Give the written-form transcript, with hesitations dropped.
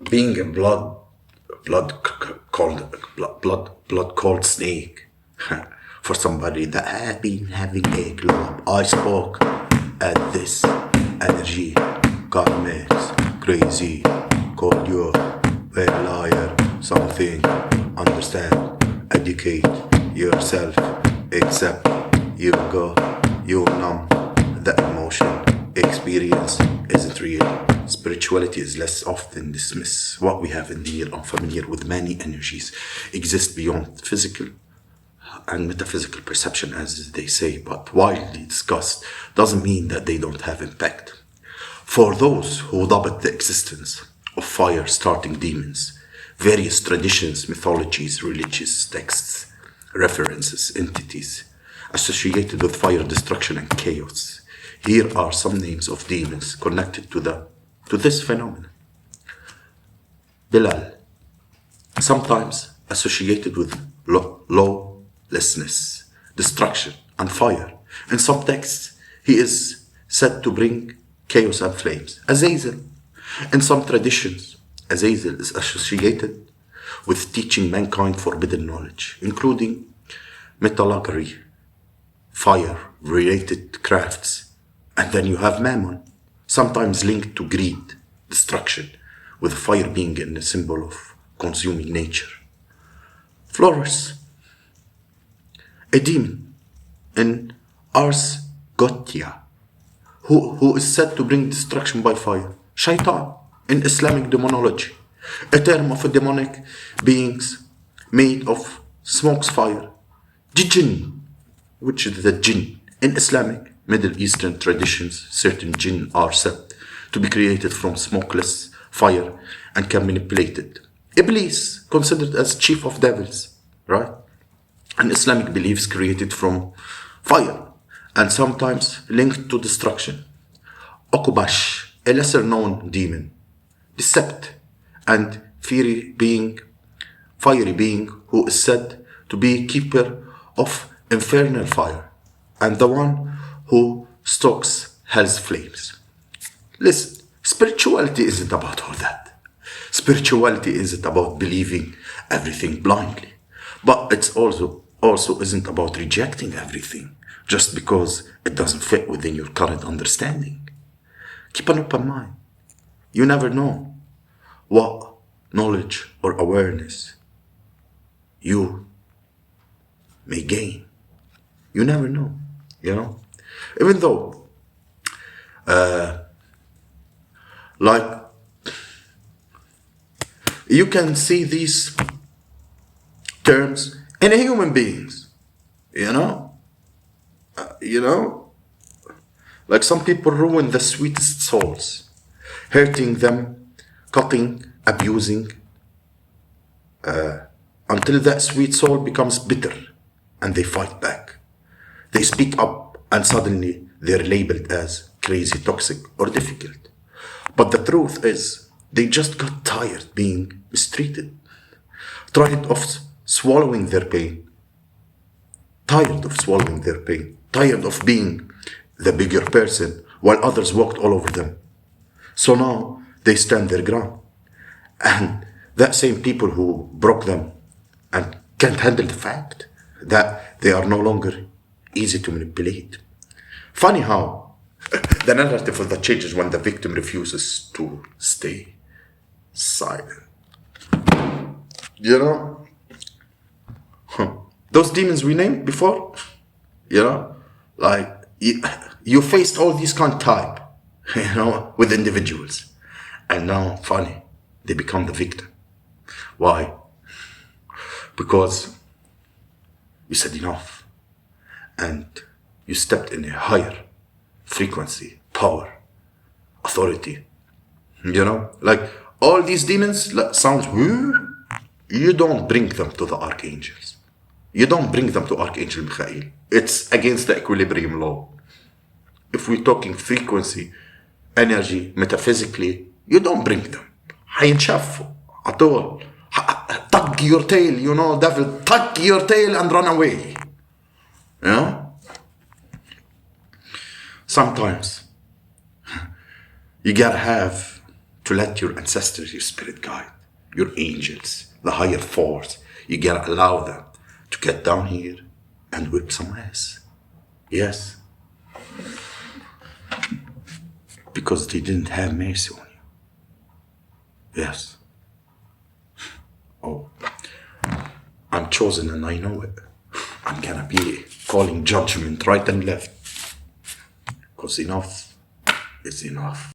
being a blood cold snake for somebody that had been having a glow up. I spoke at this energy got mess crazy, called you a liar, something, understand, educate yourself, accept, you go, you numb, the emotion, experience isn't real. Spirituality is less often dismissed. What we have in here, unfamiliar with many energies, exist beyond physical and metaphysical perception, as they say, but widely discussed doesn't mean that they don't have impact. For those who doubt the existence of fire starting demons, various traditions, mythologies, religious texts, references, entities associated with fire destruction and chaos. Here are some names of demons connected to this phenomenon. Bilal, sometimes associated with lawlessness, destruction, and fire. In some texts, he is said to bring chaos and flames. Azazel. In some traditions, Azazel is associated with teaching mankind forbidden knowledge, including metallurgy, fire-related crafts. And then you have Mammon, sometimes linked to greed, destruction, with fire being a symbol of consuming nature. Florus, a demon in Ars Gotia, who is said to bring destruction by fire. Shaitan, in Islamic demonology, a term of a demonic beings made of smoke's fire. Jinn, which is the jinn. In Islamic, Middle Eastern traditions, certain jinn are said to be created from smokeless fire and can be manipulated. Iblis, considered as chief of devils, right? And Islamic beliefs created from fire and sometimes linked to destruction. Okubash, a lesser known demon, Decept, and fiery being who is said to be keeper of infernal fire and the one who stokes hell's flames. Listen, spirituality isn't about all that. Spirituality isn't about believing everything blindly, but it's also isn't about rejecting everything just because it doesn't fit within your current understanding. Keep an open mind. You never know what knowledge or awareness you may gain. You never know, you know? Even though, like, you can see these terms in human beings, you know? Like some people ruin the sweetest souls, hurting them, cutting, abusing, until that sweet soul becomes bitter and they fight back. They speak up and suddenly they're labeled as crazy, toxic, or difficult. But the truth is, they just got tired being mistreated, tired of swallowing their pain, tired of being the bigger person while others walked all over them. So now they stand their ground. And that same people who broke them and can't handle the fact that they are no longer easy to manipulate. Funny how the narrative of that changes when the victim refuses to stay silent. You know? Those demons we named before, you know, like you faced all these kind of type, you know, with individuals. And now, funny, they become the victim. Why? Because you said enough and you stepped in a higher frequency, power, authority. You know, like all these demons sound, you don't bring them to the archangels. You don't bring them to Archangel Michael. It's against the equilibrium law. If we're talking frequency, energy, metaphysically, you don't bring them. حينشفوا at all. Tug your tail, you know, devil, tug your tail and run away. You know? Sometimes you gotta have to let your ancestors, your spirit guide, your angels, the higher force, you gotta allow them to get down here and whip some ass. Yes. Because they didn't have mercy on you. Yes. Oh, I'm chosen and I know it. I'm gonna be calling judgment right and left. Because enough is enough.